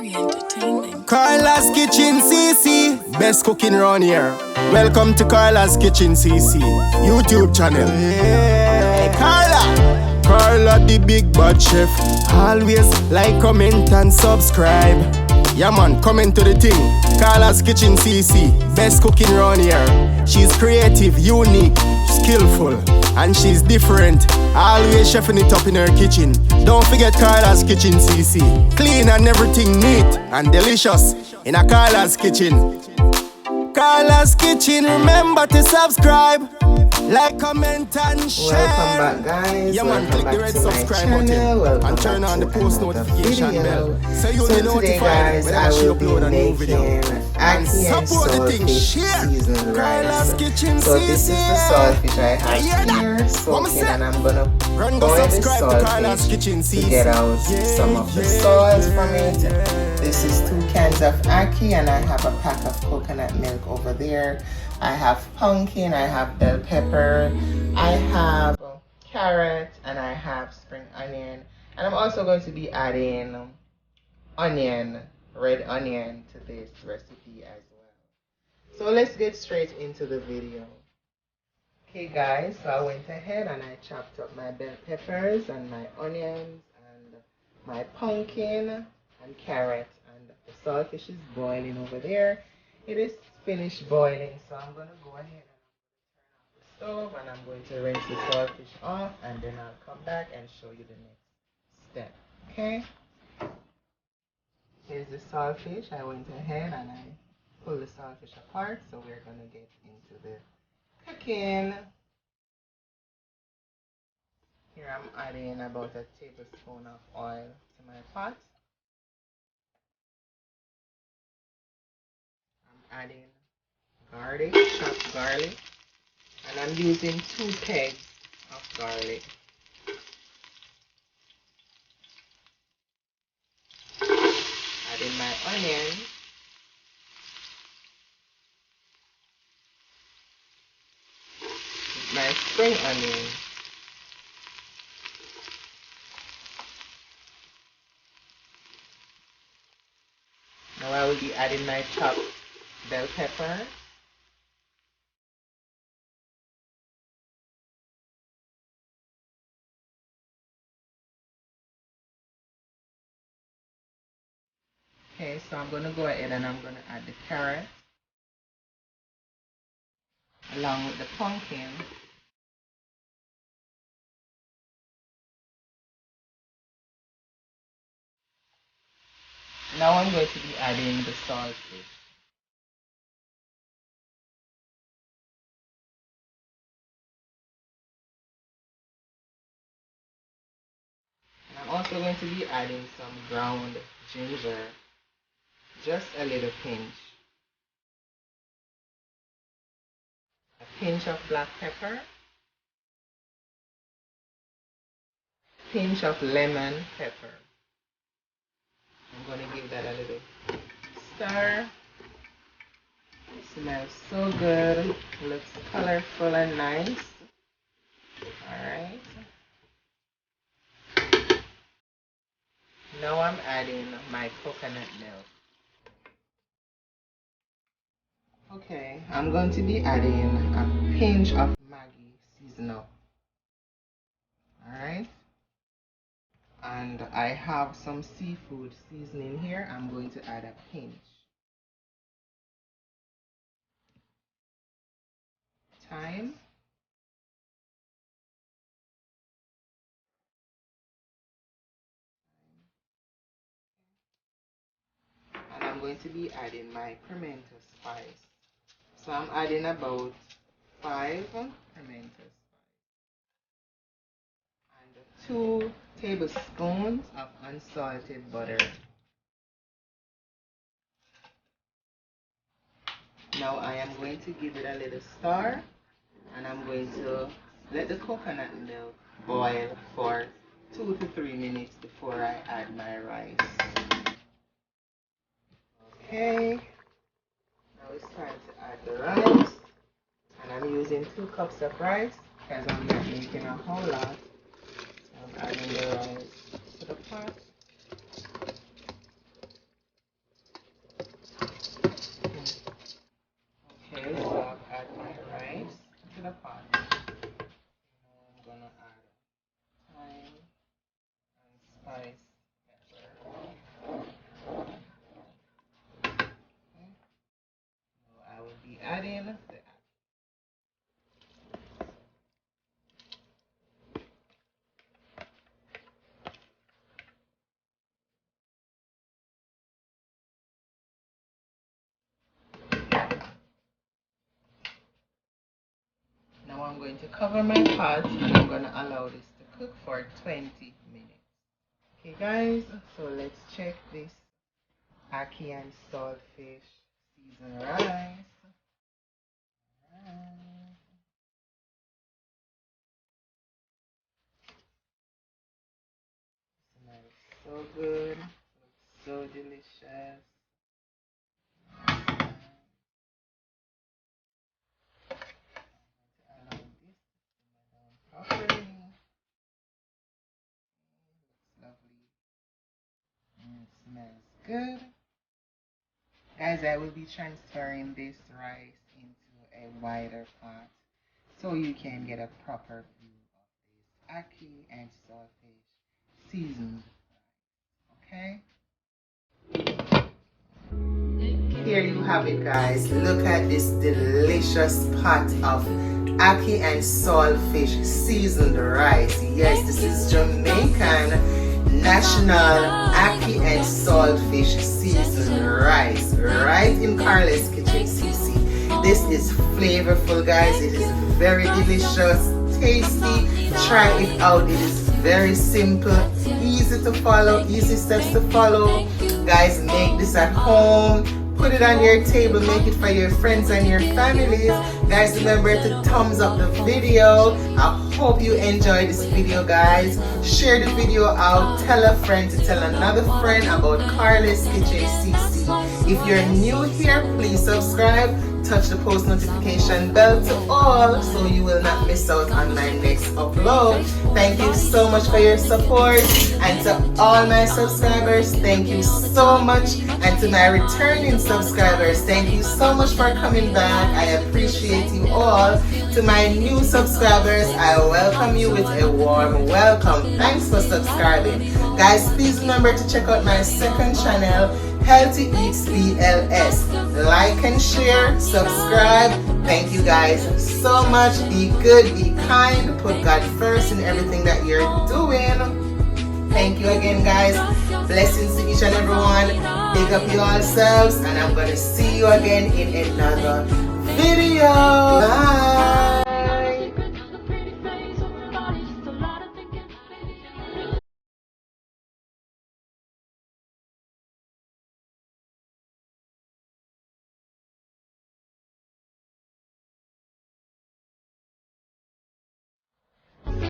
Very entertaining. Carla's Kitchen CC, best cooking around here. Welcome to Carla's Kitchen CC YouTube channel. Hey, Carla the big bad chef. Always like, comment and subscribe. Yeah man, comment to the thing. Carla's Kitchen CC, best cooking around here. She's creative, unique, skillful, and she's different. Always chefing it up in her kitchen. Don't forget Carla's Kitchen CC. Clean and everything neat and delicious in a Carla's Kitchen. Carla's Kitchen, remember to subscribe, like, comment and share. Welcome back, guys. Yeah man, click the red subscribe button and turn on the post notification bell so you'll be notified when I upload a new video. And support the thing, share Carla's Kitchen So CC. this is the saltfish I have here soaking, and I'm gonna boil the saltfish to get out some of the salt from it. This is 2 cans of ackee, and I have a pack of coconut milk over there. I have pumpkin, I have bell pepper, I have carrot, and I have spring onion. And I'm also going to be adding red onion to this recipe as well. So let's get straight into the video. Okay guys, so I went ahead and I chopped up my bell peppers and my onions and my pumpkin and carrot, and the saltfish is boiling over there. It is finished boiling, so I'm going to go ahead and turn off the stove, and I'm going to rinse the saltfish off, and then I'll come back and show you the next step. Okay, here's the saltfish. I went ahead and I pulled the saltfish apart, so we're going to get into the cooking. Here I'm adding about a tablespoon of oil to my pot. I'm adding garlic, chopped garlic, and I'm using 2 pegs of garlic. Adding my onion, my spring onion, now I will be adding my chopped bell pepper, okay, so I'm going to go ahead and I'm going to add the carrot along with the pumpkin. Now I'm going to be adding the saltfish. And I'm also going to be adding some ground ginger, just a little pinch. A pinch of black pepper, pinch of lemon pepper. I'm going to give that a little stir. It smells so good, looks colorful and nice. Alright. Now I'm adding my coconut milk. Okay, I'm going to be adding a pinch of Maggi seasoning. Alright. And I have some seafood seasoning here. I'm going to add a pinch. Thyme. And I'm going to be adding my pimento spice. So I'm adding about 5 pimento spice and 2 tablespoons of unsalted butter. Now I am going to give it a little stir, and I'm going to let the coconut milk boil for 2 to 3 minutes before I add my rice. Okay, now it's time to add the rice, and I'm using 2 cups of rice because I'm not making a whole lot. So I'm adding the rice to the pot. going to cover my pot and I'm going to allow this to cook for 20 minutes. Okay guys, so let's check this ackee and saltfish seasoned rice. Smells so good, looks so delicious. Allow this to simmer down properly. Looks lovely and it smells good. Guys, I will be transferring this rice into a wider pot so you can get a proper view of this ackee and saltfish seasoned. Okay? Here you have it guys. Look at this delicious pot of ackee and saltfish seasoned rice. Yes, this is Jamaican National Ackee and Saltfish seasoned rice, right in Carla's Kitchen CC. This is flavorful guys, it is very delicious, tasty. Try it out, it is very simple, easy to follow, easy steps to follow. Guys, make this at home. Put it on your table, make it for your friends and your families. Guys, remember to thumbs up the video. I hope you enjoyed this video guys. Share the video out, tell a friend to tell another friend about Carla's Kitchen CC. If you're new here, please subscribe. Touch the post notification bell to all so you will not miss out on my next upload. Thank you so much for your support, and to all my subscribers, thank you so much, and to my returning subscribers, thank you so much for coming back. I appreciate you all. To my new subscribers, I welcome you with a warm welcome. Thanks for subscribing. Guys, please remember to check out my second channel, Healthy Eats BLS. Like and share, subscribe. Thank you guys so much. Be good, be kind, put God first in everything that you're doing. Thank you again guys. Blessings to each and everyone. Big up yourselves, and I'm gonna see you again in another video.